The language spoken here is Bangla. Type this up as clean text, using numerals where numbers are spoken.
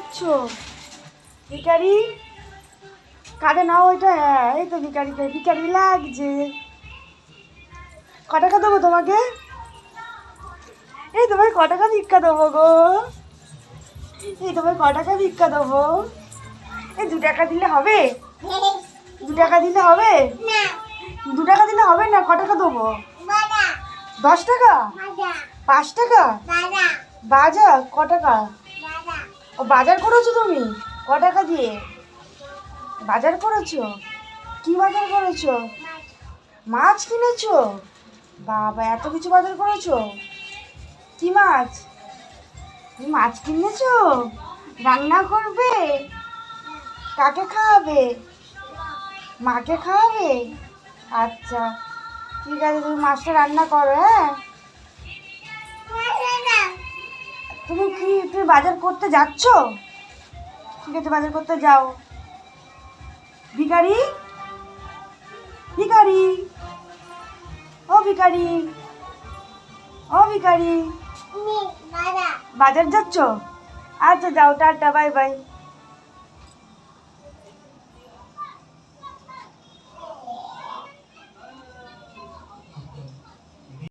যাচ্ছ? ভিখারি কাঁধে নাও ওইটা। হ্যাঁ এই তো ভিখারিকে ভিখারি লাগছে। ক টাকা দেবো তোমাকে? এই তোমায় ক টাকা ভিক্ষা দেবো গো? এই তোমায় ক টাকা ভিক্ষা দেবো? এই 2 টাকা দিলে হবে? 2 টাকা দিলে হবে? 2 টাকা দিলে হবে না? ক টাকা দেবো? 10 টাকা? 5 টাকা? বাজার ক টাকা? ও বাজার করেছো তুমি? ক টাকা দিয়ে বাজার করেছো? কি বাজার করেছো? মাছ কিনেছো? বাবা এত কিছু বাজার করেছো? কি মাছ? তুমি মাছ কিনেছো? রান্না করবে? কাকে খাওয়াবে? মাকে খাওয়াবে? আচ্ছা ঠিক আছে, তুমি মাছটা রান্না করো। হ্যাঁ তুমি বাজার করতে যাচ্ছ? ঠিক আছে বাজার করতে যাও। ভিখারি ভিখারি ও ভিখারি ও ভিখারি বাজার যাচ্ছ? আচ্ছা যাও, টাটা, বাই বাই।